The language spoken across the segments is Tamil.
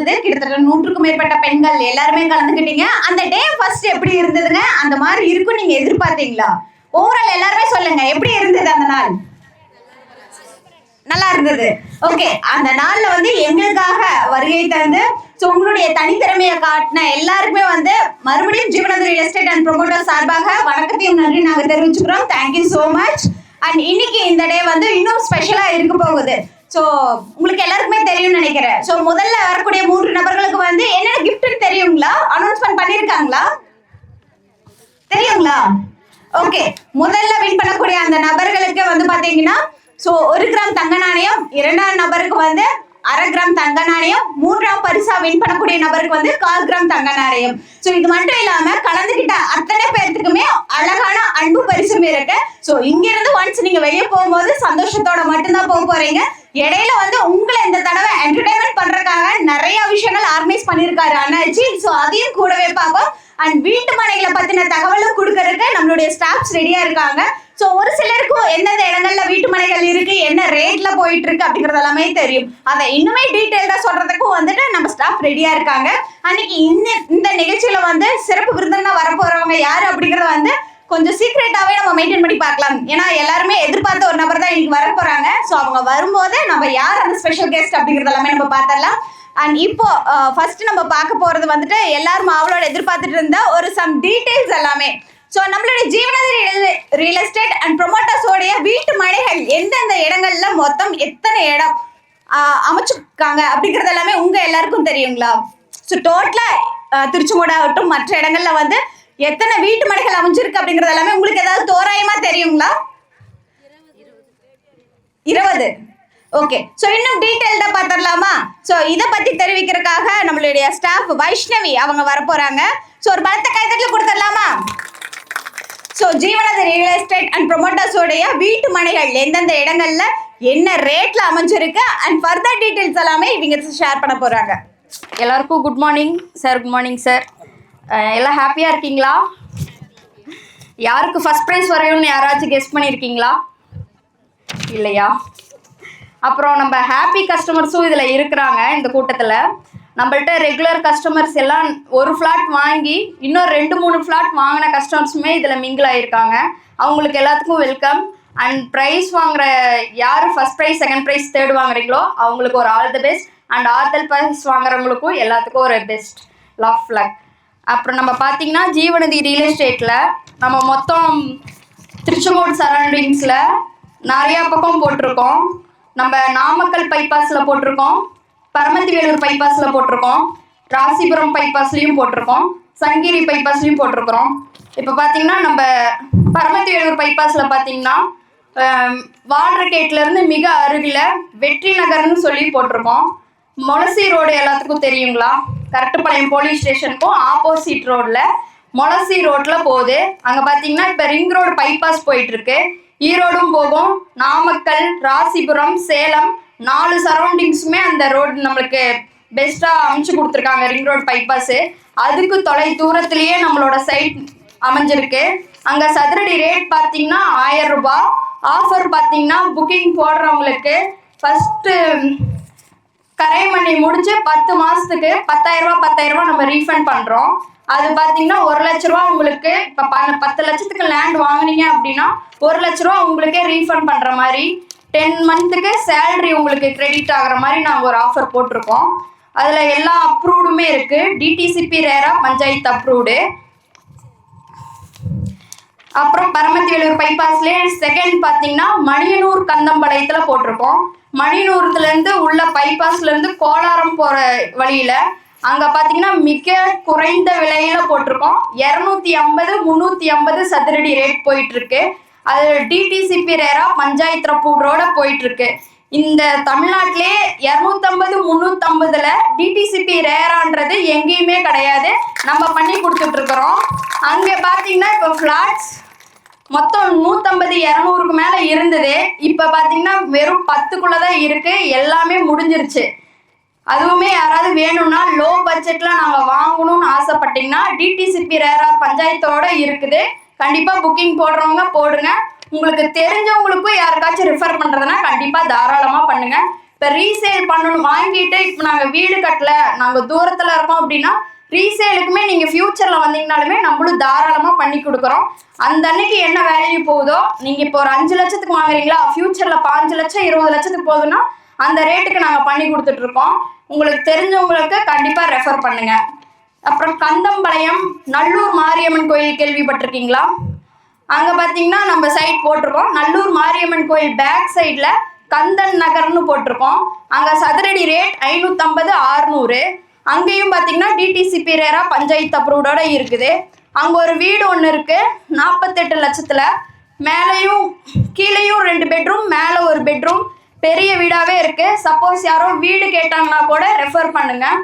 இருந்தது. கிட்டத்தட்ட 100க்கும் மேற்பட்ட பெண்கள் எல்லாருமே கலந்துக்கிட்டீங்க. அந்த டே ஃபர்ஸ்ட் எப்படி இருந்ததுங்க? அந்த மாதிரி இருக்கும் நீங்க எதிர்பார்த்தீங்களா? ஓவரால் எல்லாருமே சொல்லுங்க, எப்படி இருந்தது அந்த நாள்? நல்லா இருந்தது. ஓகே, அந்த நாள்ல வந்து எங்களுக்காக வருகை தந்து உங்களுடைய தனித்திறமையை காட்டின எல்லாருக்குமே வந்து மறுபடியும் ஜீவனது ரியல் எஸ்டேட் அண்ட் ப்ரொமோட்டர் சார்பாக வணக்கத்தையும் நன்றி நாங்க தெரிவிச்சுக்கிறோம். Thank you so much. அண்ட் இன்னைக்கு இந்த டே வந்து இன்னும் ஸ்பெஷலா இருக்க போகுது. ஸோ உங்களுக்கு எல்லாருக்குமே தெரியும்னு நினைக்கிறேன். ஸோ முதல்ல வரக்கூடிய 3 நபர்களுக்கு வந்து என்னென்ன கிஃப்ட்னு தெரியுங்களா? அனௌன்ஸ்மெண்ட் பண்ணியிருக்காங்களா? தெரியுங்களா? ஓகே, முதல்ல வின் பண்ணக்கூடிய அந்த நபர்களுக்கு வந்து பாத்தீங்கன்னா 1 கிராம் தங்க நாணயம், 2ஆம் நபருக்கு வந்து 1/2 கிராம் தங்க நாணயம், 3ஆம் பரிசா வின் பண்ணக்கூடிய நபருக்கு வந்து 1/4 கிராம் தங்க நாணயம். சோ இது மட்டும் இல்லாம கலந்துகிட்ட அத்தனை பேர்த்துக்குமே அழகான அன்பு பரிசும் இருக்கு. சோ இங்க இருந்து ஒன்ஸ் நீங்க வெளியே போகும்போது சந்தோஷத்தோட மட்டும்தான் போக போறீங்க. இடையில வந்து உங்களை இந்த தடவை என்டர்டைன்மெண்ட் பண்றதுக்காக நிறைய விஷயங்கள் ஆர்கனைஸ் பண்ணிருக்காரு அண்ணாச்சி. சோ அதையும் கூடவே பார்ப்போம். அண்ட் வீட்டு மனைகளை பத்தின தகவலும் கொடுக்கறதுக்கு நம்மளுடைய ஸ்டாஃப்ஸ் ரெடியா இருக்காங்க. சோ ஒரு சிலருக்கும் எந்தெந்த இடங்கள்ல வீட்டு மனைகள் இருக்கு, என்ன ரேட்ல போயிட்டு இருக்கு அப்படிங்கறது எல்லாமே தெரியும். அதை இன்னுமே டீடைல்டா சொல்றதுக்கும் வந்துட்டு நம்ம ஸ்டாஃப் ரெடியா இருக்காங்க. அன்னைக்கு இந்த நிகழ்ச்சியில வந்து சிறப்பு விருந்தினா வரப்போறவங்க யாரு அப்படிங்கறத வந்து கொஞ்சம் சீக்ரெட்டாவே நம்ம மெயின்டைன் பண்ணி பார்க்கலாம். ஏன்னா எல்லாருமே எதிர்பார்த்த ஒரு நபர் தான் இன்னைக்கு வர போறாங்க. சோ அவங்க வரும்போது நம்ம யார் அந்த ஸ்பெஷல் கெஸ்ட் அப்படிங்கறது எல்லாமே நம்ம பார்த்துடலாம். அண்ட் இப்போ ஃபர்ஸ்ட் நம்ம பார்க்க போறது வந்துட்டு எல்லாரும் அவளோட எதிர்பார்த்துட்டு இருந்த ஒரு சம் டீடைல்ஸ் எல்லாமே. ஸோ நம்மளுடைய ஜீவனதி ரியல் எஸ்டேட் அண்ட் ப்ரொமோட்டர்ஸோடைய வீட்டு மனைகள் எந்தெந்த இடங்கள்ல மொத்தம் எத்தனை இடம் அமைச்சிருக்காங்க அப்படிங்கிறது எல்லாமே உங்க எல்லாருக்கும் தெரியுங்களா? ஸோ டோட்டலா திருச்செங்கோடு ஆகட்டும் மற்ற இடங்கள்ல வந்து எத்தனை வீட்டு மனைகள் அமைஞ்சிருக்கு அப்படிங்கிறது எல்லாமே உங்களுக்கு ஏதாவது தோராயமா தெரியுங்களா? 20. ஓகே, சோ இன்னும் டீடைல்டா பாத்துடலாமா? சோ இத பத்தி தெரிவிக்கிறதுக்காக நம்மளுடைய ஸ்டாஃப் வைஷ்ணவி அவங்க வர போறாங்க. சோ ஒரு பலத்த கைதட்டல் கொடுத்துடலாமா? சோ ஜீவனது ரியல் எஸ்டேட் அண்ட் ப்ரொமோட்டர்ஸோடைய வீட்டு மனைகள் எந்தெந்த இடங்கள்ல என்ன ரேட்ல அமைஞ்சிருக்கு அண்ட் ஃபர்தர் டீடைல்ஸ் எல்லாமே இவங்க ஷேர் பண்ண போறாங்க. எல்லாருக்கும் good morning sir. Good morning sir. எல்லாம் ஹாப்பியா இருக்கீங்களா? யாருக்கு ஃபர்ஸ்ட் ப்ரைஸ் வரையும்னு யாராச்சும் கெஸ் பண்ணியிருக்கீங்களா? இல்லையா? அப்புறம் நம்ம ஹாப்பி கஸ்டமர்ஸும் இதில் இருக்கிறாங்க. இந்த கூட்டத்தில் நம்மள்ட்ட ரெகுலர் கஸ்டமர்ஸ் எல்லாம் ஒரு ஃப்ளாட் வாங்கி இன்னும் 2-3 ஃப்ளாட் வாங்கின கஸ்டமர்ஸுமே இதில் மிங்கிள் ஆகியிருக்காங்க. அவங்களுக்கு எல்லாத்துக்கும் வெல்கம். அண்ட் ப்ரைஸ் வாங்குற யார் first prize, second prize, third வாங்குறீங்களோ அவங்களுக்கு ஒரு all the best. And all the prize வாங்குறவங்களுக்கும் எல்லாத்துக்கும் ஒரு பெஸ்ட் லவ் லக். அப்புறம் நம்ம பார்த்தீங்கன்னா ஜீவனதி ரியல் எஸ்டேட்டில் நம்ம மொத்தம் திருச்செங்கோடு சரௌண்டிங்ஸில் நிறையா பக்கம் போட்டிருக்கோம். நம்ம நாமக்கல் பைபாஸில் போட்டிருக்கோம், பரமத்திவேலூர் பைபாஸில் போட்டிருக்கோம், ராசிபுரம் பைபாஸ்லையும் போட்டிருக்கோம், சங்கிரி பைபாஸ்லையும் போட்டிருக்கிறோம். இப்போ பார்த்தீங்கன்னா நம்ம பரமத்திவேலூர் பைபாஸில் பார்த்தீங்கன்னா வால்ரகேட்லேருந்து மிக அருகில் வெற்றி நகர்னு சொல்லி போட்டிருக்கோம். மொளசி ரோடு எல்லாத்துக்கும் தெரியுங்களா? கரெக்டுப்பாளையம் போலீஸ் ஸ்டேஷனுக்கும் ஆப்போசிட் ரோடில் மொளசி ரோட்டில் போகுது. அங்கே பார்த்தீங்கன்னா இப்போ ரிங் ரோடு பைபாஸ் போயிட்டுருக்கு. ஈரோடும் போகும், நாமக்கல், ராசிபுரம், சேலம் 4 சரௌண்டிங்ஸுமே அந்த ரோடு நம்மளுக்கு பெஸ்ட்டாக அமைச்சு கொடுத்துருக்காங்க. ரிங் ரோடு பைபாஸு அதுக்கு தொலை தூரத்துலேயே நம்மளோட சைட் அமைஞ்சிருக்கு. அங்கே சதுரடி ரேட் பார்த்தீங்கன்னா 1000 ரூபாய். ஆஃபர் பார்த்தீங்கன்னா புக்கிங் போடுறவங்களுக்கு ஃபஸ்ட்டு கரைமணி முடிஞ்சு 10 மாதத்துக்கு 10,000 ரூபா நம்ம ரீஃபண்ட் பண்ணுறோம். அது பார்த்தீங்கன்னா 1 லட்ச ரூபா உங்களுக்கு. இப்போ 10 லட்சத்துக்கு லேண்ட் வாங்கினீங்க அப்படின்னா 1 லட்ச ரூபா உங்களுக்கே ரீஃபண்ட் பண்ணுற மாதிரி 10 மந்த்துக்கு சேலரி உங்களுக்கு கிரெடிட் ஆகிற மாதிரி நாங்கள் ஒரு ஆஃபர் போட்டிருக்கோம். அதில் எல்லா அப்ரூவ்டுமே இருக்குது. டிடிசிபி ரேரா பஞ்சாயத்து அப்ரூவ்டு. அப்புறம் பரமத்திவேலூர் பைபாஸ்லேயே செகண்ட் பார்த்தீங்கன்னா மணியனூர் கந்தம்பாளையத்தில் போட்டிருக்கோம். மணியனூர்லேருந்து உள்ள பைபாஸ்லேருந்து கோலாரம் போகிற வழியில் அங்கே பார்த்தீங்கன்னா மிக குறைந்த விலையில் போட்டிருக்கோம். 250, 350 சதுரடி ரேட் போயிட்டுருக்கு. அது டிடிசிபி ரேரா பஞ்சாயத்து அப்ரூவ்டோட போயிட்டுருக்கு. இந்த தமிழ்நாட்டிலே 250, 350ல் டிடிசிபி ரேரான்றது எங்கேயுமே கிடையாது. நம்ம பண்ணி கொடுத்துட்ருக்குறோம். அங்கே பார்த்தீங்கன்னா இப்போ ஃப்ளாட்ஸ் மொத்தம் 150, 200க்கு மேலே இருந்தது. இப்போ பார்த்தீங்கன்னா வெறும் 10க்குள்ளே தான் இருக்குது. எல்லாமே முடிஞ்சிருச்சு. அதுவுமே யாராவது வேணும்னா லோ பட்ஜெட்டில் நாங்கள் வாங்கணும்னு ஆசைப்பட்டீங்கன்னா டிடிசிபி ரேரா பஞ்சாயத்தோடு இருக்குது. கண்டிப்பாக புக்கிங் போடுறவங்க போடுங்க. உங்களுக்கு தெரிஞ்சவங்களுக்கும் யாருக்காச்சும் ரெஃபர் பண்ணுறதுனா கண்டிப்பாக தாராளமாக பண்ணுங்கள். இப்போ ரீசேல் பண்ணணும் வாங்கிட்டு இப்போ நாங்கள் வீடு கட்டல, நாங்கள் தூரத்தில் இருக்கோம் அப்படின்னா ரீசேலுக்குமே நீங்கள் ஃபியூச்சரில் வந்தீங்கனாலுமே நம்மளும் தாராளமாக பண்ணி கொடுக்குறோம். அந்த அன்னைக்கு என்ன வேல்யூ போகுதோ, நீங்கள் இப்போ ஒரு 5 லட்சத்துக்கு வாங்குறீங்களா, ஃபியூச்சரில் 5 லட்சம் 20 லட்சத்துக்கு போகுதுன்னா அந்த ரேட்டுக்கு நாங்கள் பண்ணி கொடுத்துட்ருக்கோம். உங்களுக்கு தெரிஞ்சவங்களுக்கு கண்டிப்பாக ரெஃபர் பண்ணுங்க. அப்புறம் கந்தம்பாளையம் நல்லூர் மாரியம்மன் கோயில் கேள்விப்பட்டிருக்கீங்களா? அங்கே பார்த்தீங்கன்னா நம்ம சைட் போட்டிருக்கோம். நல்லூர் மாரியம்மன் கோயில் பேக் சைடில் கந்தன் நகர்னு போட்டிருக்கோம். அங்கே சதுரடி ரேட் 550 600. அங்கேயும் பார்த்தீங்கன்னா டிடிசிபி ரேரா பஞ்சாயத்து அப்ரூவ்டோட இருக்குது. அங்கே ஒரு வீடு ஒன்று இருக்குது 48 லட்சத்தில். மேலேயும் கீழேயும் 2 பெட்ரூம், மேலே ஒரு பெட்ரூம், பெரிய வீடாகவே இருக்குது. சப்போஸ் யாரும் வீடு கேட்டாங்கன்னா கூட ரெஃபர் பண்ணுங்கள்.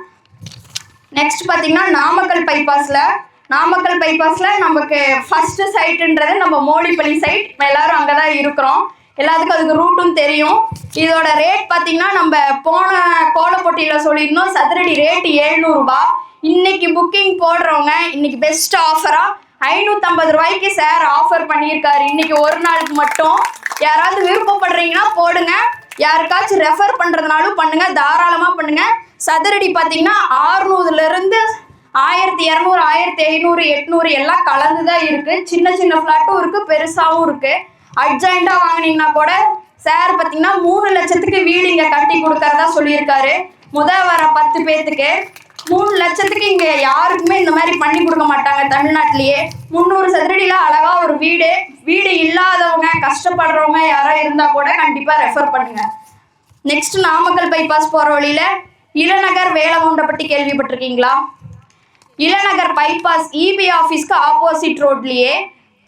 நெக்ஸ்ட் பார்த்தீங்கன்னா நாமக்கல் பைபாஸில் நமக்கு ஃபர்ஸ்ட் சைட்டுன்றது நம்ம மோடிப்பள்ளி சைட். எல்லாரும் அங்கே தான் இருக்கிறோம். எல்லாத்துக்கும் அதுக்கு ரூட்டும் தெரியும். இதோட ரேட் பார்த்தீங்கன்னா நம்ம போன கோலப்பொட்டியில் சொல்லியிருந்தோம் சதுரடி ரேட் 700 ரூபாய். இன்னைக்கு புக்கிங் போடுறவங்க இன்னைக்கு பெஸ்ட் ஆஃபராக 550 ரூபாய்க்கு சார் ஆஃபர் பண்ணியிருக்காரு. இன்னைக்கு ஒரு நாளுக்கு மட்டும். யாராவது விருப்பப்படுறீங்கன்னா போடுங்க. யாருக்காச்சும் ரெஃபர் பண்ணுறதுனாலும் பண்ணுங்க, தாராளமாக பண்ணுங்க. சதுரடி பார்த்தீங்கன்னா 600லேருந்து 1200 1500 800 எல்லாம் கலந்து தான் இருக்குது. சின்ன சின்ன ஃப்ளாட்டும் இருக்குது, பெருசாகவும் இருக்குது. அட்ஜாயிண்டாக வாங்கினீங்கன்னா கூட சார் பார்த்தீங்கன்னா 3 லட்சத்துக்கு வீடு இங்கே கட்டி கொடுக்கறதா சொல்லியிருக்காரு. வர 10 பேர்த்துக்கு 3 லட்சத்துக்கு இங்கே யாருக்குமே இந்த மாதிரி பண்ணி கொடுக்க மாட்டாங்க தமிழ்நாட்டிலேயே. 300 சதுரடியில் அழகாக ஒரு வீடு இல்லாதவங்க கஷ்டப்படுறவங்க யாராவது இருந்தால் கூட கண்டிப்பாக ரெஃபர் பண்ணுங்க. நெக்ஸ்ட் நாமக்கல் பைபாஸ் போகிற வழியில் இளநகர் வேலமுண்டப்பட்டி கேள்விப்பட்டிருக்கீங்களா? இளநகர் பைபாஸ் இபி ஆஃபீஸ்க்கு ஆப்போசிட் ரோட்லேயே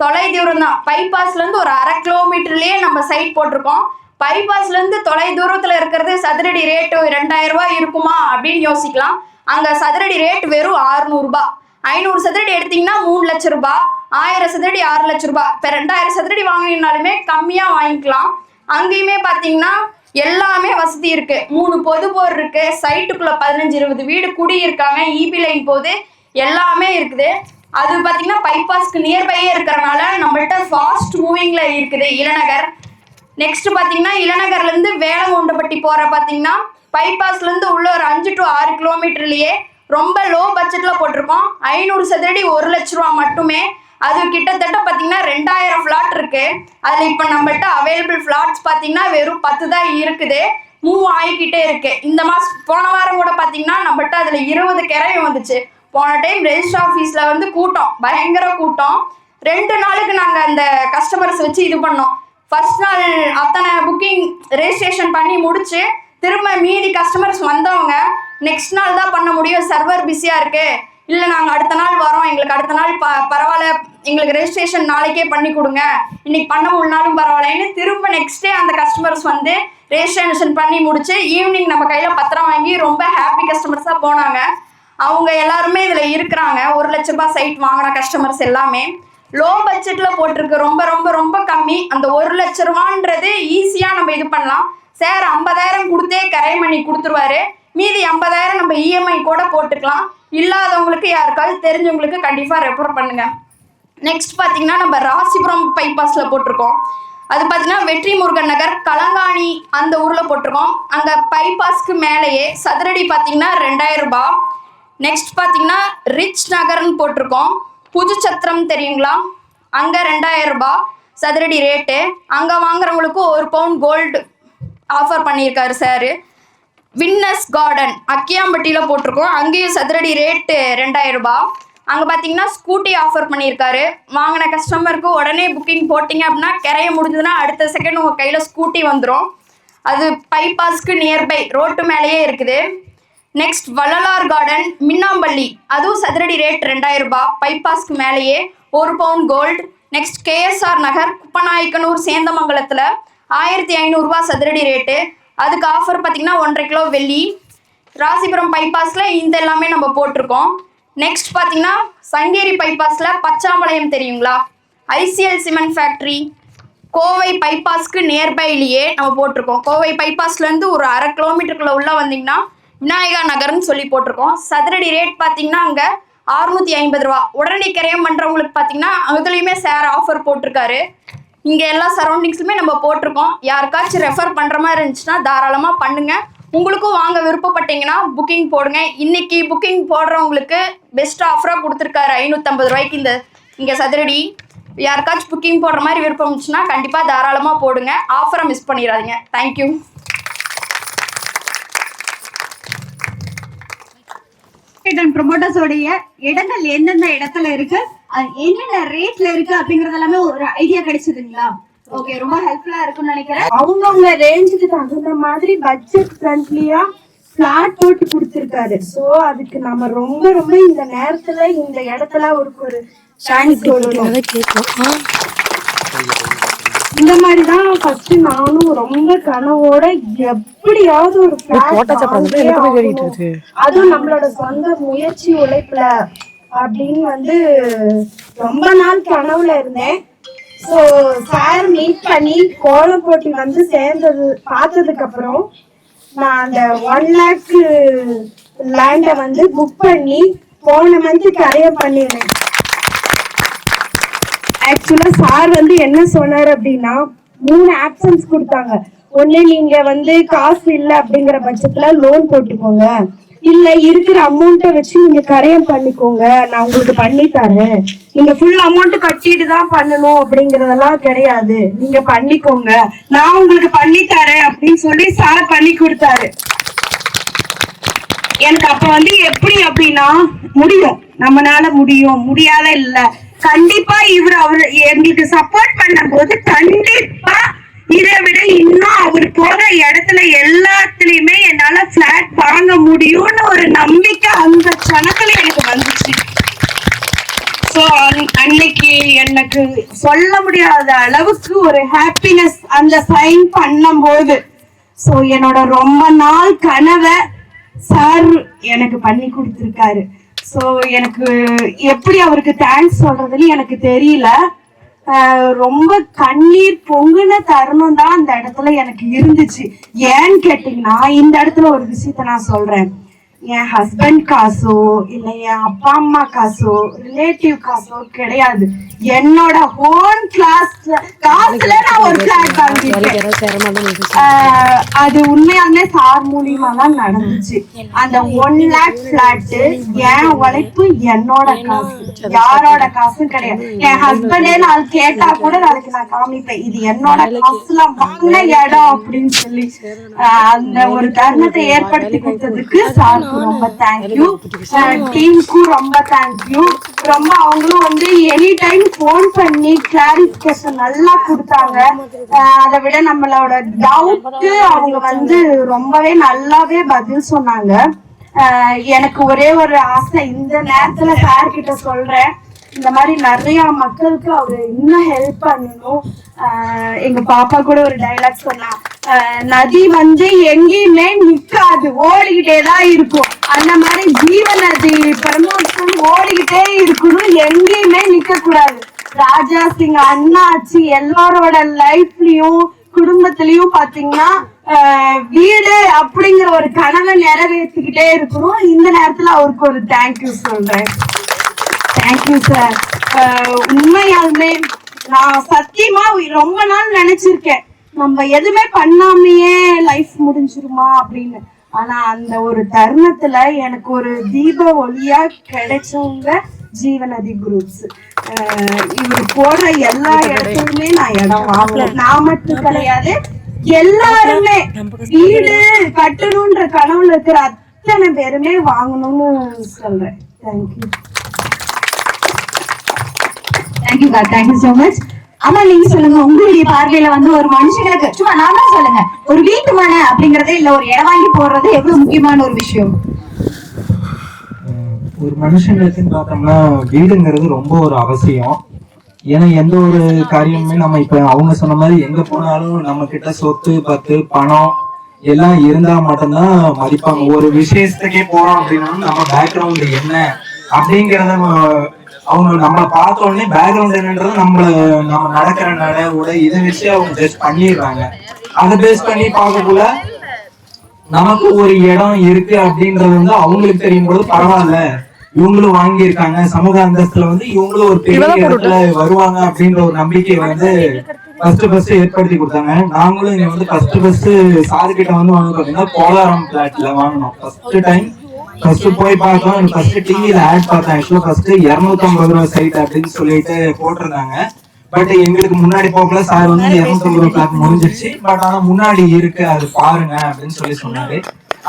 தொலை தூரம் தான். பைபாஸ்லேருந்து ஒரு 1/2 கிலோமீட்டர்லேயே நம்ம சைட் போட்டிருக்கோம். பைபாஸ்லேருந்து தொலை தூரத்தில் இருக்கிறது சதுரடி ரேட்டு 2000 ரூபாய் இருக்குமா அப்படின்னு யோசிக்கலாம். அங்கே சதுரடி ரேட் வெறும் 600 ரூபாய். 500 சதுரடி எடுத்தீங்கன்னா 3 லட்சம் ரூபாய், 1000 சதுரடி 6 லட்சம் ரூபாய். இப்போ 2000 சதுரடி வாங்கினாலுமே கம்மியாக வாங்கிக்கலாம். அங்கேயுமே பார்த்தீங்கன்னா எல்லாமே வசதி இருக்கு. 3 பொது போர் இருக்கு. சைட்டுக்குள்ள 15-20 வீடு குடி இருக்காங்க. இபி லைன் போது எல்லாமே இருக்குது. அது பார்த்தீங்கன்னா பைபாஸ்க்கு நியர்பையே இருக்கிறனால நம்மள்ட்ட ஃபாஸ்ட் மூவிங்ல இருக்குது இளநகர். நெக்ஸ்ட் பார்த்தீங்கன்னா இளநகர்லேருந்து வேலமுண்டப்பட்டி போகிற பார்த்தீங்கன்னா பைபாஸ்லேருந்து உள்ள ஒரு 5 to 6 கிலோமீட்டர்லேயே ரொம்ப லோ பட்ஜெட்டில் போட்டிருக்கோம். 500 சதுரடி 1 லட்ச ரூபா மட்டுமே. அது கிட்டத்தட்ட பார்த்தீங்கன்னா 2000 ஃப்ளாட் இருக்கு. அதில் இப்போ நம்மள்ட்ட அவைலபிள் ஃப்ளாட்ஸ் பார்த்தீங்கன்னா வெறும் 10 தான் இருக்குது. மூவ் ஆகிக்கிட்டே இருக்கு. இந்த மாதம் போன வாரம் கூட பார்த்தீங்கன்னா நம்மள்ட்ட அதில் 20 கிரையும் வந்துச்சு. போன டைம் ரெஜிஸ்டர் ஆஃபீஸில் வந்து கூட்டம், பயங்கர கூட்டம். 2 நாளுக்கு நாங்கள் அந்த கஸ்டமர்ஸ் வச்சு இது பண்ணோம். ஃபர்ஸ்ட் நாள் அத்தனை புக்கிங் ரெஜிஸ்ட்ரேஷன் பண்ணி முடிச்சு திரும்ப மீதி கஸ்டமர்ஸ் வந்தவங்க நெக்ஸ்ட் நாள் தான் பண்ண முடியும், சர்வர் பிஸியாக இருக்கு, இல்லை நாங்கள் அடுத்த நாள் வரோம், எங்களுக்கு அடுத்த நாள் பரவாயில்ல, எங்களுக்கு ரெஜிஸ்ட்ரேஷன் நாளைக்கே பண்ணி கொடுங்க, இன்னைக்கு பண்ண முடியனாலும் பரவாயில்லன்னு திரும்ப நெக்ஸ்ட் டே அந்த கஸ்டமர்ஸ் வந்து ரெஜிஸ்ட்ரேஷன் பண்ணி முடிச்சு ஈவினிங் நம்ம கையில் பத்திரம் வாங்கி ரொம்ப ஹாப்பி கஸ்டமர்ஸாக போனாங்க. அவங்க எல்லாருமே இதில் இருக்கிறாங்க. 1 லட்ச ரூபாய் சைட் வாங்கின கஸ்டமர்ஸ் எல்லாமே லோ பட்ஜெட்டில் போட்டிருக்கு. ரொம்ப ரொம்ப ரொம்ப கம்மி. அந்த 1 லட்ச ரூபான்றது ஈஸியாக நம்ம இது பண்ணலாம். சார் 50,000 கொடுத்தே கரை பண்ணி கொடுத்துருவாரு. மீதி 50,000 நம்ம இஎம்ஐ கூட போட்டுக்கலாம். இல்லாதவங்களுக்கு யாருக்காவது தெரிஞ்சவங்களுக்கு கண்டிப்பாக ரெஃபர் பண்ணுங்க. நெக்ஸ்ட் பார்த்தீங்கன்னா நம்ம ராசிபுரம் பைபாஸில் போட்டிருக்கோம். அது பார்த்தீங்கன்னா வெற்றி முருகன் நகர் கலங்காணி அந்த ஊரில் போட்டிருக்கோம். அங்கே பைபாஸ்க்கு மேலேயே சதுரடி பார்த்தீங்கன்னா 2000 ரூபாய். நெக்ஸ்ட் பார்த்தீங்கன்னா ரிச் நகர்னு போட்டிருக்கோம். புதுச்சத்திரம் தெரியுங்களா? அங்கே 2000 ரூபாய் சதுரடி ரேட்டு. அங்கே வாங்குறவங்களுக்கு 1 பவுன் கோல்டு ஆஃபர் பண்ணியிருக்காரு சார். வின்னஸ் கார்டன் அக்கியாம்பட்டியில் போட்டிருக்கோம். அங்கேயும் சதுரடி ரேட்டு 2000 ரூபாய். அங்கே பார்த்தீங்கன்னா ஸ்கூட்டி ஆஃபர் பண்ணியிருக்காரு. வாங்கின கஸ்டமருக்கு உடனே புக்கிங் போட்டிங்க அப்படின்னா கிரைய முடிஞ்சதுன்னா அடுத்த செகண்ட் உங்கள் கையில் ஸ்கூட்டி வந்துடும். அது பைபாஸ்க்கு நியர்பை ரோட்டு மேலேயே இருக்குது. நெக்ஸ்ட் வள்ளலார் கார்டன் மின்னாம்பள்ளி, அதுவும் சதுரடி ரேட் 2000 ரூபாய். பைபாஸ்க்கு மேலேயே 1 பவுன் கோல்டு. நெக்ஸ்ட் கேஎஸ்ஆர் நகர் குப்பநாயக்கனூர் சேந்தமங்கலத்தில் 1500 ரூபாய் சதுரடி ரேட்டு. அதுக்கு ஆஃபர் பார்த்தீங்கன்னா 1.5 கிலோ வெள்ளி. ராசிபுரம் பைபாஸில் இந்த எல்லாமே நம்ம போட்டிருக்கோம். நெக்ஸ்ட் பார்த்தீங்கன்னா சங்கேரி பைபாஸில் பச்சாம்பாளையம் தெரியுங்களா? ஐசிஎல் சிமெண்ட் ஃபேக்ட்ரி கோவை பைபாஸ்க்கு நியர்பைலேயே நம்ம போட்டிருக்கோம். கோவை பைபாஸ்லேருந்து ஒரு 1/2 கிலோமீட்டருக்குள்ளே உள்ளே வந்தீங்கன்னா விநாயகா நகர்னு சொல்லி போட்டிருக்கோம். சதுரடி ரேட் பார்த்தீங்கன்னா அங்கே 650 ரூபா. உடனடி கிரயம் பண்ணுறவங்களுக்கு பார்த்தீங்கன்னா அதுலேயுமே சார் ஆஃபர் போட்டிருக்காரு. இங்கே எல்லா சரௌண்டிங்ஸுமே நம்ம போட்டிருக்கோம். யாருக்காச்சும் ரெஃபர் பண்ணுற மாதிரி இருந்துச்சுன்னா தாராளமாக பண்ணுங்கள். உங்களுக்கும் வாங்க விருப்பப்பட்டீங்கன்னா புக்கிங் போடுங்க. இன்னைக்கு புக்கிங் போடுறவங்களுக்கு பெஸ்ட் ஆஃபராக கொடுத்துருக்காரு 550 ரூபாய்க்கு இங்கே சதுரடி. யாருக்காச்சும் புக்கிங் போடுற மாதிரி விருப்பம் இருந்துச்சுன்னா கண்டிப்பாக தாராளமாக போடுங்க. ஆஃபரை மிஸ் பண்ணிடாதீங்க. தேங்க்யூ. ப்ரொமோட்டர்ஸ் உடைய இடங்கள் எந்தெந்த இடத்துல இருக்கு, என்னென்ன ரேட்ல இருக்கு அப்படிங்கறது எல்லாமே ஒரு ஐடியா கிடைச்சதுங்களா? ஓகே, ரொம்ப ஹெல்ப்ஃபுல்லா இருக்கும்னு நினைக்கிறேன். அவங்கவுங்க ரேஞ்சுக்கு தகுந்த மாதிரி பட்ஜெட் ஃப்ரெண்ட்லியா பிளாட் போட்டு கொடுத்துருக்காரு. சோ அதுக்கு நம்ம ரொம்ப ரொம்ப இந்த நேரத்துல இந்த இடத்துல ஒரு தேங்க்ஸ் சொல்லணும். இந்த மாதிரிதான் ஃபர்ஸ்ட் நானும் ரொம்ப கனவோட எப்படியாவது ஒரு அதுவும் நம்மளோட சொந்த முயற்சி உழைப்புல அப்படின்னு ரொம்ப நாள் கனவுல இருந்தேன். ஸோ சார் மீட் பண்ணி கோலம் போட்டி சேர்ந்தது பார்த்ததுக்கு அப்புறம் நான் அந்த 1 lakh லேண்டை புக் பண்ணி போன மந்த் கரையம் பண்ணிடுறேன். ஆக்சுவலா சார் என்ன சொன்னார் அப்படின்னா 3 ஆப்ஷன்ஸ் கொடுத்தாங்க. ஒண்ணு, நீங்க காசு இல்லை அப்படிங்கிற பட்சத்துல லோன் போட்டுக்கோங்க, இல்ல இருக்கிற அமௌண்ட்டை வச்சு நீங்க கரையம் பண்ணிக்கோங்க, நான் உங்களுக்கு பண்ணி தரேன், நீங்க ஃபுல் அமௌண்ட் கட்டிட்டு தான் பண்ணணும் அப்படிங்கறதெல்லாம் கிடையாது, நீங்க பண்ணிக்கோங்க, நான் உங்களுக்கு பண்ணி தரேன் அப்படின்னு சொல்லி சார் பண்ணி கொடுத்தாரு. எனக்கு அப்ப எப்படி அப்படின்னா முடியும், நம்மளால முடியும், முடியாத இல்ல, கண்டிப்பா அவர் எங்களுக்கு சப்போர்ட் பண்ணும் போது கண்டிப்பா இதை விட இன்னும் அவர் போற இடத்துல எல்லாத்துலயுமே என்னால பிளாட் வாங்க முடியும்னு ஒரு நம்பிக்கை அந்த கணக்குல எனக்கு வந்துச்சு. சோ அன்னைக்கு எனக்கு சொல்ல முடியாத அளவுக்கு ஒரு ஹாப்பினஸ் அந்த சைன் பண்ணும் போது. சோ என்னோட ரொம்ப நாள் கனவை சார் எனக்கு பண்ணி கொடுத்திருக்காரு. சோ எனக்கு எப்படி அவருக்கு தேங்க்ஸ் சொல்றதுன்னு எனக்கு தெரியல. ரொம்ப கண்ணீர் பொங்குன தருணம் தான் அந்த இடத்துல எனக்கு இருந்துச்சு. ஏன்னு கேட்டீங்கன்னா இந்த இடத்துல ஒரு விஷயத்த நான் சொல்றேன். என் ஹஸ்பண்ட் காசோ இல்ல என் அப்பா அம்மா காசோ ரிலேட்டிவ் காசோ கிடையாது, என்னோட ஹோன் காசுல நான் ஒரு பிளாட் வாங்கிட்டேன். அது உண்மையாலுமே சார் மூலியமா தான் நடந்துச்சு. அந்த 1 lakh பிளாட் என் உழைப்பு, என்னோட காசு, யாரோட காசும் கிடையாது. என் ஹஸ்பண்டே நான் கேட்டா கூட நாளைக்கு நான் காமிப்பேன், இது என்னோட காசுல வாங்கின இடம் அப்படின்னு சொல்லி. அந்த ஒரு தருணத்தை ஏற்படுத்தி கொடுத்ததுக்கு சார் ரொம்ப தேங்க்யூ, டீமுக்கும் ரொம்ப தேங்க்யூ. ரொம்ப அவங்களும் எனி டைம் போன் பண்ணி கிளாரிபிகேஷன் நல்லா கொடுத்தாங்க. அதை விட நம்மளோட டவுட் அவங்க ரொம்பவே நல்லாவே பதில் சொன்னாங்க. எனக்கு ஒரே ஒரு ஆசை இந்த நேரத்துல சார் கிட்ட சொல்றேன், இந்த மாதிரி நிறைய மக்களுக்கு அவரு இன்னும் ஹெல்ப் பண்ணணும். எங்க பாப்பா கூட ஒரு டைலாக் சொன்னா, நதி எங்கேயுமே நிக்காது, ஓடிக்கிட்டேதான் இருக்கும். அந்த மாதிரி ஜீவ நதி பிரமோஷன் ஓடிக்கிட்டே இருக்கணும், எங்கேயுமே நிக்க கூடாது. ராஜா சிங், அண்ணாச்சி எல்லாரோட லைஃப்லயும் குடும்பத்திலயும் பாத்தீங்கன்னா வீடு அப்படிங்கிற ஒரு கனவை நிறைவேற்றிக்கிட்டே இருக்கணும். இந்த நேரத்துல அவருக்கு ஒரு தேங்க்யூ சொல்றேன். Thank you sir. உண்மையாலுமே நான் சத்தியமா ரொம்ப நாள் நினைச்சிருக்கேன் நம்ம எதுவுமே பண்ணாமையே லைஃப் முடிஞ்சிருமா அப்படின்னு. ஆனா அந்த ஒரு தருணத்துல எனக்கு ஒரு தீப ஒளியா கிடைச்சவங்க ஜீவநதி குரூப்ஸ். இவர் போடுற எல்லா இடத்துலயுமே நான் இடம் வாங்கணும். நான் மட்டும் கிடையாது, எல்லாருமே வீடு கட்டணும்ன்ற கனவுல இருக்கிற அத்தனை பேருமே வாங்கணும்னு சொல்றேன். Thank you. Thank you thank you so much. ஆமா, நீங்க சொல்லுங்க, உங்களுடைய பார்வையில ஒரு மனுஷங்களுக்கு சும்மா நாம சொல்லுங்க, ஒரு வீட்டு மனை அப்படிங்கறதே இல்ல ஒரு இடம் வாங்கி போடுறது எவ்வளவு முக்கியமான ஒரு விஷயம். ஒரு மனுஷங்களுக்குன்னு பார்த்தோம்னா வீடுங்கிறது ரொம்ப ஒரு அவசியம். ஏன்னா எந்த ஒரு காரியமுமே நம்ம இப்ப அவங்க சொன்ன மாதிரி எங்க போனாலும் நம்ம கிட்ட சொத்து பத்து பணம் எல்லாம் இருந்தா மட்டும்தான் மதிப்பாங்க. ஒரு விசேஷத்துக்கே போறோம் அப்படின்னா நம்ம பேக்ரவுண்ட் என்ன அப்படிங்கிறத அவங்க நம்ம பார்த்த உடனே பேக்ரவுண்ட் என்னன்றது நம்ம நடக்கிற நட உடை இதை வச்சு அவங்க ஜட்ஜ் பண்ணிடுறாங்க. அதை பேஸ் பண்ணி பார்க்கக்குள்ள நமக்கு ஒரு இடம் இருக்கு அப்படின்றது அவங்களுக்கு தெரியும் போது பரவாயில்ல, இவங்களும் வாங்கியிருக்காங்க, சமூக அந்தஸ்துல இவங்களும் ஒரு பெரிய இடத்துல வருவாங்க அப்படின்ற ஒரு நம்பிக்கை ஃபர்ஸ்ட் ஏற்படுத்தி கொடுத்தாங்க. நாங்களும் இங்க வந்து ஃபர்ஸ்ட் சாரு கிட்ட வந்து வாங்க பாத்தீங்கன்னா கோலாரம் பிளாட்ல வாங்கினோம். ஃபர்ஸ்ட் போய் பார்த்தோம். ஃபர்ஸ்ட் டிவில ஆட் பார்த்தேன். ஆக்சுவலா ஃபர்ஸ்ட் 250 ரூபா சைட் அப்படின்னு சொல்லிட்டு போட்டிருந்தாங்க. பட் எங்களுக்கு முன்னாடி போகல சார் வந்து 250 ரூபா பிளாட் முடிஞ்சிருச்சு, பட் ஆனா முன்னாடி இருக்கு அது பாருங்க அப்படின்னு சொன்னாரு.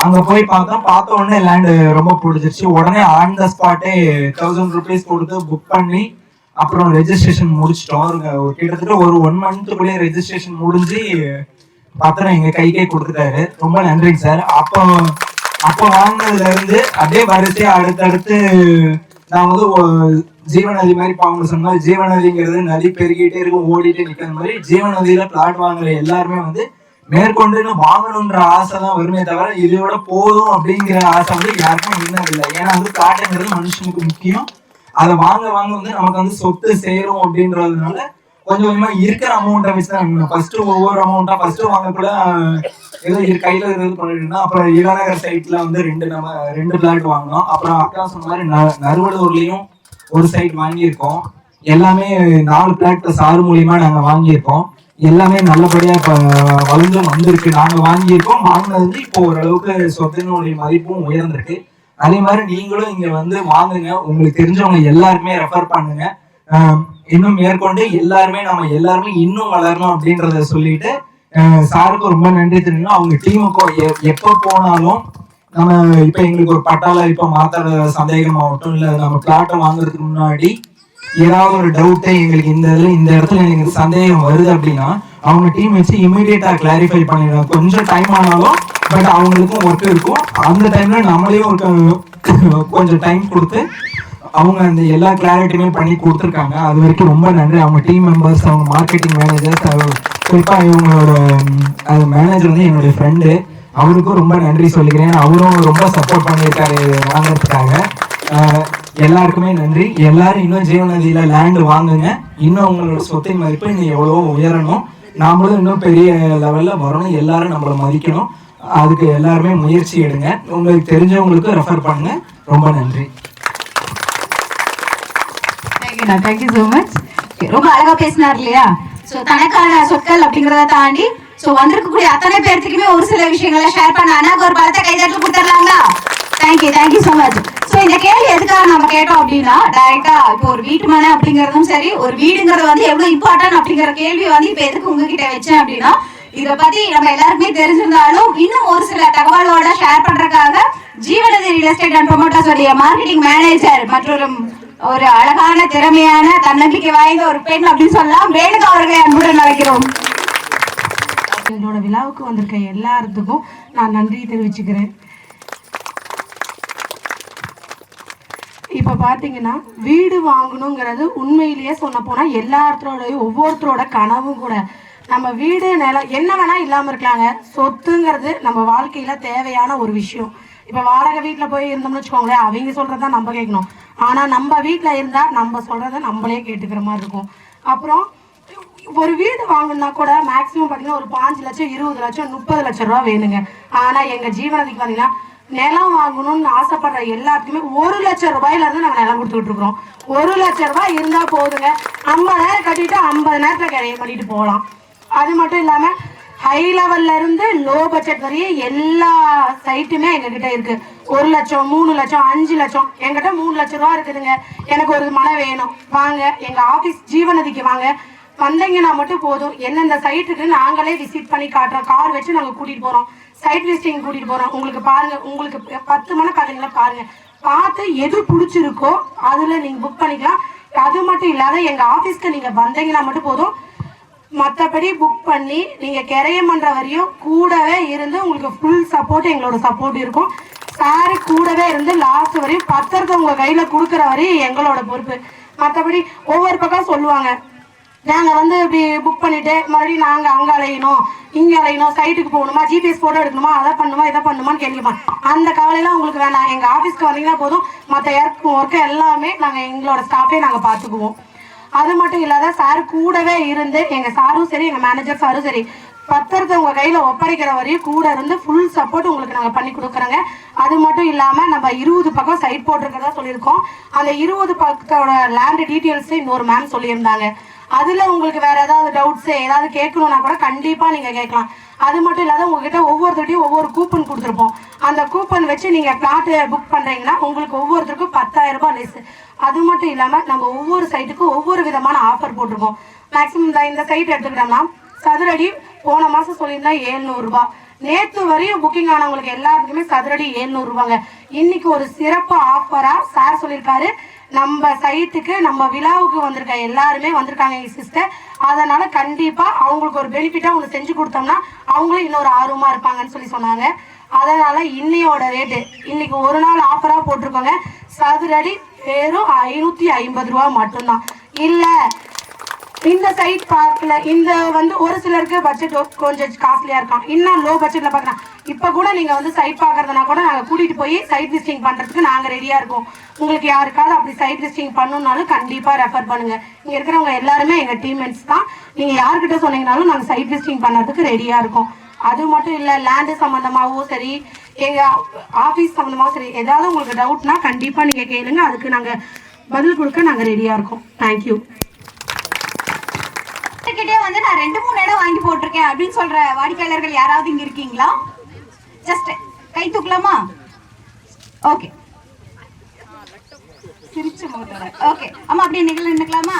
அங்க போய் பார்த்த உடனே லேண்ட் ரொம்ப பிடிச்சிருச்சு. உடனே ஆன் த ஸ்பாட்டே 1000 rupees கொடுத்து புக் பண்ணி அப்புறம் ரெஜிஸ்ட்ரேஷன் முடிச்சிட்டோம். கிட்டத்தட்ட ஒரு 1 monthக்குள்ளே ரெஜிஸ்ட்ரேஷன் முடிஞ்சு பத்திரம் எங்க கைக்கே கொடுத்துட்டாரு. ரொம்ப நன்றிங்க சார். அப்போ வாங்கினதுல இருந்து அப்படியே வரிசையா அடுத்தடுத்து நான் வந்து ஜீவநதி மாதிரி அவங்க சொன்ன மாதிரி ஜீவநதிங்கிறது நதி பெருகிட்டே இருக்கும், ஓடிட்டே நிக்கிற மாதிரி ஜீவநதியில பிளாட் வாங்குற எல்லாருமே வந்து மேற்கொண்டு வாங்கணும்ன்ற ஆசை தான் வருமே தவிர இதோட போதும் அப்படிங்கிற ஆசை வந்து யாருக்கும் இல்லை. ஏன்னா வந்து பிளாட்டுங்கிறது மனுஷனுக்கு முக்கியம். அதை வாங்க வந்து நமக்கு வந்து சொத்து சேரும் அப்படின்றதுனால கொஞ்சம் கொஞ்சமா இருக்கிற அமௌண்ட்டை வச்சுதான் ஃபர்ஸ்ட் ஒவ்வொரு அமௌண்ட்டா ஃபர்ஸ்ட் வாங்கக்கூட ஏதோ கையில இருந்து பண்ணிட்டு அப்புறம் இளநகர் சைட்ல வந்து 2 பிளாட் வாங்கினோம். அப்புறம் அக்கா சொன்ன மாதிரி நறுவலூர்லயும் ஒரு சைட் வாங்கியிருக்கோம். எல்லாமே 4 பிளாட் சாரு மூலியமா நாங்க வாங்கியிருக்கோம். எல்லாமே நல்லபடியா இப்ப வளர்ந்தும் வந்திருக்கு. நாங்க வாங்கியிருக்கோம். வாங்கினது வந்து இப்போ ஓரளவுக்கு சொத்தினுடைய மதிப்பும் உயர்ந்திருக்கு. அதே மாதிரி நீங்களும் இங்க வந்து வாங்குங்க. உங்களுக்கு தெரிஞ்சவங்க எல்லாருமே ரெஃபர் பண்ணுங்க. இன்னும் மேற்கொண்டு நம்ம எல்லாருமே இன்னும் வளரணும் அப்படின்றத சொல்லிட்டு சாருக்கு ரொம்ப நன்றி தெரியும். அவங்க டீமுக்கும் எப்ப போனாலும் நம்ம இப்ப எங்களுக்கு ஒரு பட்டால இப்ப மாத்தாட சந்தேகமாகட்டும் இல்ல நம்ம பிளாட்டை வாங்குறதுக்கு முன்னாடி ஏதாவது ஒரு டவுட்டை எங்களுக்கு இந்த இடத்துல எனக்கு சந்தேகம் வருது அப்படின்னா அவங்க டீம் வச்சு இமீடியட்டா கிளாரிஃபை பண்ணிடுவாங்க. கொஞ்சம் டைம் ஆனாலும் பட் அவங்களுக்கும் ஒர்க் இருக்கும். அந்த டைம்ல நம்மளையும் கொஞ்சம் டைம் கொடுத்து அவங்க அந்த எல்லா கிளாரிட்டியுமே பண்ணி கொடுத்துருக்காங்க. அது வரைக்கும் ரொம்ப நன்றி. அவங்க டீம் மெம்பர்ஸ், அவங்க மார்க்கெட்டிங் மேனேஜர்ஸ், குறிப்பா இவங்களோட மேனேஜர் வந்து என்னுடைய ஃப்ரெண்டு, அவருக்கும் ரொம்ப நன்றி சொல்லிக்கிறேன். அவரும் ரொம்ப சப்போர்ட் பண்ணியிருக்காரு வாங்குறதுக்காக. எல்லாருக்குமே நன்றி. எல்லாரும் இன்னும் ஜீவநதியில லேண்ட் வாங்குங்க. இன்னும் உங்களோட சொத்தின் மதிப்பு இன்னும் எவ்வளவோ உயரணும். நாமளும் இன்னும் பெரிய லெவல்ல வரணும். எல்லாரும் நம்மளை மதிக்கணும். அதுக்கு எல்லாருமே முயற்சி எடுங்க. உங்களுக்கு தெரிஞ்சவங்களுக்கு ரெஃபர் பண்ணுங்க. ரொம்ப நன்றி. Thank you so much. ரொம்ப அழகா பேசினார் இல்லையா? ஸோ தனக்கான சொற்கள் அப்படிங்கிறத தாண்டி ஸோ வந்திருக்கக்கூடிய அத்தனை பேர்த்துக்குமே ஒரு சில விஷயங்களை ஷேர் பண்ண அண்ணாக்கு ஒரு பலத்தை கைதட்டல் கொடுத்துடலாங்களா? Thank you so much. ஸோ இந்த கேள்வி எதுக்காக நம்ம கேட்டோம் அப்படின்னா, டைரக்டா இப்போ ஒரு வீட்டு மனை அப்படிங்கிறதும் சரி, ஒரு வீடுங்கிறது வந்து எவ்வளவு இம்பார்ட்டன்ட் அப்படிங்கிற கேள்வி வந்து இப்போ எதுக்கு உங்ககிட்ட வச்சேன் அப்படின்னா, இதை பத்தி நம்ம எல்லாருக்குமே தெரிஞ்சிருந்தாலும் இன்னும் ஒரு சில தகவலோட ஷேர் பண்றதுக்காக ஜீவநதி ரியல் எஸ்டேட் அண்ட் ப்ரொமோட்டர்ஸ் உடைய மார்க்கெட்டிங் மேனேஜர் மற்றும் ஒரு அழகான திறமையான தன்னம்பிக்கை வாய்ந்த ஒரு பெண் அப்படின்னு சொல்லலாம், ரேணுகா அவர்களை அன்புடன் அழைக்கிறோம். எங்களோட விழாவுக்கு வந்திருக்க எல்லாத்துக்கும் நான் நன்றி தெரிவிச்சுக்கிறேன். இப்ப பாத்தீங்கன்னா வீடு வாங்கணுங்கிறது உண்மையிலேயே சொன்ன போனா எல்லாத்தோடையும் ஒவ்வொருத்தரோட கனவும் கூட. நம்ம வீடு நிலம் என்ன வேணா இல்லாம இருக்கலாங்க. சொத்துங்கிறது நம்ம வாழ்க்கையில தேவையான ஒரு விஷயம். இப்ப வாடகை வீட்டுல போய் இருந்தோம்னு வச்சுக்கோங்களேன், அவங்க சொல்றதான் நம்ம கேட்கணும். ஆனா நம்ம வீட்டுல இருந்தா நம்ம சொல்றத நம்மளே கேட்டுக்கிற மாதிரி இருக்கும். அப்புறம் ஒரு வீடு வாங்கணும்னா கூட மேக்சிமம் பாத்தீங்கன்னா ஒரு 5 லட்சம் 20 லட்சம் 30 லட்சம் ரூபா வேணுங்க. ஆனா எங்க ஜீவநதிக்கு பாத்தீங்கன்னா நிலம் வாங்கணும்னு ஆசைப்படுற எல்லாத்துக்குமே 1 லட்சம் ரூபாயில இருந்து நாங்க நிலம் கொடுத்துட்டு இருக்கிறோம். 1 லட்சம் ரூபாய் இருந்தா போதுங்க. 50 நேரம் கட்டிட்டு 50 நேரத்துல கிரையம் பண்ணிட்டு போகலாம். அது மட்டும் இல்லாம ஹை லெவல்ல இருந்து லோ பட்ஜெட் வரையும் எல்லா சைட்டுமே எங்ககிட்ட இருக்கு. 1 லட்சம் 3 லட்சம் 5 லட்சம் என்கிட்ட 3 லட்சம் ரூபா இருக்குதுங்க. எனக்கு ஒரு மனை வேணும், வாங்க எங்க ஆபீஸ் ஜீவநதிக்கு வாங்க. வந்தீங்கன்னா மட்டும் போதும். எந்தெந்த சைட்டுக்கு நாங்களே விசிட் பண்ணி காட்டுறோம். கார் வச்சு நாங்க கூட்டிட்டு போறோம். சைட் விசிட்டிங் கூட்டிட்டு போறோம். உங்களுக்கு பாருங்க, உங்களுக்கு 10 மணி பாத்தீங்கன்னா பாருங்க, பார்த்து எது பிடிச்சிருக்கோ அதுல நீங்க புக் பண்ணிக்கலாம். அது மட்டும் இல்லாத எங்க ஆபீஸ்க்கு நீங்க வந்தீங்கன்னா மட்டும் போதும். மற்றபடி புக் பண்ணி நீங்க கிரையம் பண்ற வரையும் கூடவே இருந்து உங்களுக்கு ஃபுல் சப்போர்ட், எங்களோட சப்போர்ட் இருக்கும். சாரி கூடவே இருந்து லாஸ்ட் வரையும் பத்திரத்தை உங்க கையில கொடுக்குற வரையும் எங்களோட பொறுப்பு. மற்றபடி ஒவ்வொரு பக்கம் சொல்லுவாங்க, நாங்க வந்து இப்படி புக் பண்ணிட்டு மறுபடியும் நாங்க அங்க அலையணும் இங்க அலையணும், சைட்டுக்கு போகணுமா, ஜிபிஎஸ் போட்டோ எடுக்கணுமா, அதை பண்ணுமா இதை பண்ணுமான்னு கேட்கலாம். அந்த கவலையெல்லாம் உங்களுக்கு வேணாம். எங்க ஆபீஸ்க்கு வந்தீங்கன்னா போதும். மற்ற ஒர்க்கு எல்லாமே நாங்க எங்களோட ஸ்டாஃபே நாங்க பாத்துக்குவோம். அது மட்டும் இல்லாத சார் கூடவே இருந்து, எங்க சாரும் சரி எங்க மேனேஜர் சாரும் சரி, பத்திரத்தை உங்க கையில ஒப்படைக்கிற வரையும் கூட இருந்து ஃபுல் சப்போர்ட் உங்களுக்கு நாங்க பண்ணி கொடுக்குறோங்க. அது மட்டும் இல்லாம நம்ம 20 பக்கம் சைட் போட்டிருக்கிறதா சொல்லியிருக்கோம். அந்த 20 பக்கத்தோட லேண்ட் டீட்டெயில்ஸ் இன்னொரு மேம் சொல்லியிருந்தாங்க. அதுல உங்களுக்கு வேற ஏதாவது டவுட்ஸ் ஏதாவது கேட்கணும்னா கூட கண்டிப்பா நீங்க கேட்கலாம். அது மட்டும் இல்லாத உங்ககிட்ட ஒவ்வொருத்தருடையும் ஒவ்வொரு கூப்பன் கொடுத்துருப்போம். அந்த கூப்பன் வச்சு நீங்க பிளாட் புக் பண்றீங்கன்னா உங்களுக்கு ஒவ்வொருத்தருக்கும் 10,000 ரூபாய் லெஸ். அது மட்டும் இல்லாம நம்ம ஒவ்வொரு சைட்டுக்கும் ஒவ்வொரு விதமான ஆஃபர் போட்டிருப்போம். மேக்ஸிமம் இந்த சைட் எடுத்துக்கிட்டோம்னா சதுரடி போன மாசம் சொல்லியிருந்தா 700 ரூபாய். நேற்று வரையும் புக்கிங் ஆனவங்களுக்கு எல்லாருக்குமே சதுரடி 700 ரூபாங்க. இன்னைக்கு ஒரு சிறப்பு ஆஃபரா சார் சொல்லியிருக்காரு. நம்ம சைட்டுக்கு நம்ம விழாவுக்கு வந்திருக்க எல்லாருமே வந்திருக்காங்க எங்க சிஸ்டர். அதனால கண்டிப்பா அவங்களுக்கு ஒரு பெனிஃபிட்டா ஒன்று செஞ்சு கொடுத்தோம்னா அவங்களும் இன்னொரு ஆர்வமா இருப்பாங்கன்னு சொல்லி சொன்னாங்க. அதனால இன்னையோட ரேட்டு இன்னைக்கு ஒரு நாள் ஆஃபரா போட்டிருக்கோங்க. சதுரடி வெறும் 550 ரூபா மட்டும்தான். இல்ல இந்த சைட் பார்க்கல, இந்த வந்து ஒரு சிலருக்கு பட்ஜெட் கொஞ்சம் காஸ்ட்லியா இருக்கும், இன்னும் லோ பட்ஜெட்ல பார்க்கலாம். இப்ப கூட நீங்க வந்து சைட் பாக்குறதுனா கூட நாங்க கூட்டிட்டு போய் சைட் விசிட்டிங் பண்றதுக்கு நாங்க ரெடியா இருக்கோம். உங்களுக்கு யாருக்காவது அப்படி சைட் விசிட்டிங் பண்ணணும்னாலும் கண்டிப்பா ரெஃபர் பண்ணுங்க. இங்க இருக்கிறவங்க எல்லாருமே எங்க டீம்மேட்ஸ் தான். நீங்க யார்கிட்ட சொன்னீங்கனாலும் நாங்க சைட் விசிட்டிங் பண்ணறதுக்கு ரெடியா இருக்கோம். அது மட்டும் இல்ல, லேண்டு சம்பந்தமாகவும் சரி, எங்க ஆபீஸ் சம்பந்தமாகவும் சரி, ஏதாவது உங்களுக்கு டவுட்னா கண்டிப்பா நீங்க கேளுங்க. அதுக்கு நாங்க பதில் கொடுக்க நாங்க ரெடியா இருக்கோம். தேங்க்யூ. கிட்டே வந்து நான் 2-3 இடம் வாங்கி போட்டிருக்கேன் அப்படின்னு சொல்ற வாடிக்கையாளர்கள் யாராவது இங்க இருக்கீங்களா? ஜஸ்ட் கை தூக்கலாமா? ஓகே, சிரிச்சு முகத்தோட. ஓகே, அம்மா அப்படியே நிக்கலாமா?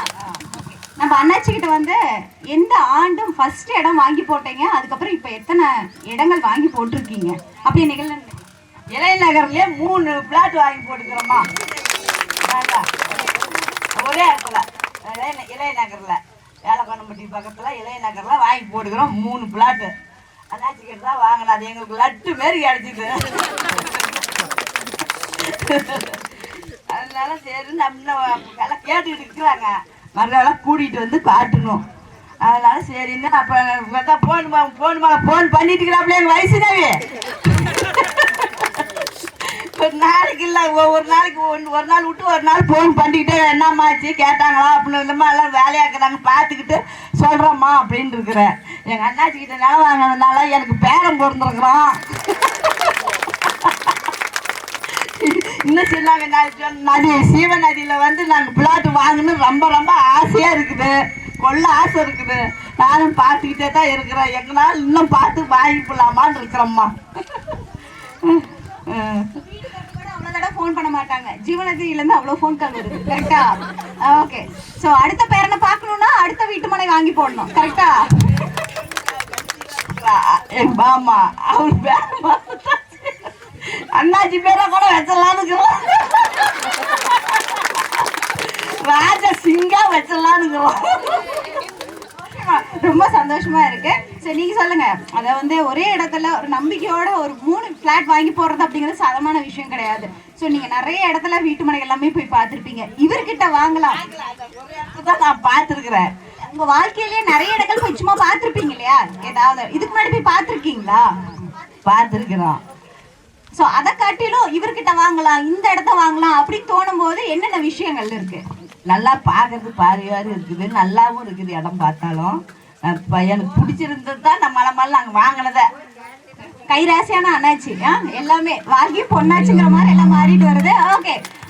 நம்ம அண்ணாச்சி கிட்ட வந்து எந்த ஆண்டும் ஃபர்ஸ்ட் இடம் வாங்கி போட்டீங்க, அதுக்கப்புறம் இப்ப எத்தனை இடங்கள் வாங்கி போட்டிருக்கீங்க அப்படியே நிகழ. இளையநகர்லயே 3 பிளாட் வாங்கி போட்டுக்கிறோமா ஒரே இடத்துல. இளையநகர்ல வேலைக்கண்ணம்பட்டி பக்கத்துல இளையநகர்ல வாங்கி போட்டுக்கிறோம் 3 பிளாட்டு. அண்ணாச்சிக்கிட்ட தான் வாங்கினா அது எங்களுக்கு லட்டு மாரி கிடைச்சிது. அதனால சரி நம்ம வேலை கேட்டுக்கிட்டு இருக்கிறாங்க, மறுநாள் கூட்டிகிட்டு வந்து காட்டணும். அதனால சரின்னு அப்போ ஃபோன் பண்ணிட்டு இருக்கிறாப்ல எங்கள் வயசுனாவே. ஒரு நாளைக்கு இல்லை, ஒரு நாளைக்கு ஒரு நாள் விட்டு ஒரு நாள் ஃபோன் பண்ணிக்கிட்டு என்னம்மாச்சு கேட்டாங்களா அப்படின்னு இந்தமா எல்லாம் வேலையாக்குறாங்க பார்த்துக்கிட்டு சொல்கிறோம்மா அப்படின்னு இருக்கிறேன். எங்கள் அண்ணாச்சிக்கிட்ட நிலம் வாங்கினதுனால எனக்கு பேரம் பிறந்திருக்கிறோம். இன்னும் சொன்னாங்க நதி சிவநதியில் வந்து நாங்கள் பிளாட் வாங்கணும் ரொம்ப ரொம்ப ஆசையாக இருக்குது, கொள்ள ஆசை இருக்குது. நானும் பார்த்துக்கிட்டே தான் இருக்கிறேன். எங்களால் இன்னும் பார்த்து வாங்கிக்கலாமான்னு இருக்கிறோம்மா. ஃபோன் பண்ண மாட்டாங்க, ஜீவநதியில இருந்து அவ்வளவு ஃபோன் கால் வருது. கரெக்டா? ஓகே. சோ அடுத்த பேரனை பார்க்கணும்னா அடுத்த வீட்டு மனை வாங்கி போடணும். கரெக்டா? என் பாமா அவரு பேர அண்ணாச்சி பேரை கூட வச்சிடலான்னு ராஜா சிங்கா வச்சிடலான்னு. ரொம்ப சந்தோஷமா இருக்கு. சரி, நீங்க சொல்லுங்க, அத வந்து ஒரே இடத்துல ஒரு நம்பிக்கையோட ஒரு 3 பிளாட் வாங்கி போடுறது அப்படிங்கிறது சாதாரண விஷயம் கிடையாது. சோ நீங்க நிறைய இடத்துல வீட்டு மனை எல்லாமே போய் பார்த்திருப்பீங்க. இவர்கிட்ட வாங்கலாம் நான் பார்த்துருக்கிறேன். உங்க வாழ்க்கையிலேயே நிறைய இடங்கள் போய் சும்மா பார்த்திருப்பீங்க இல்லையா? ஏதாவது இதுக்கு முன்னாடி போய் பார்த்திருக்கீங்களா? பார்த்துருக்கிறோம். சோ அதை காட்டிலும் இவர்கிட்ட வாங்கலாம், இந்த இடத்த வாங்கலாம் அப்படின்னு தோணும் போது என்னென்ன விஷயங்கள் இருக்கு? நல்லா பார்க்கறது பாரியாரு இருக்குது, நல்லாவும் இருக்குது. இடம் பார்த்தாலும் எனக்கு பிடிச்சிருந்தது தான் நம்ம மலை நாங்கள் வாங்கினத. கைராசியான அண்ணாச்சி எல்லாமே வாங்கி பொண்ணாச்சுங்கிற மாதிரி எல்லாம் மாறிட்டு வருது. ஓகே.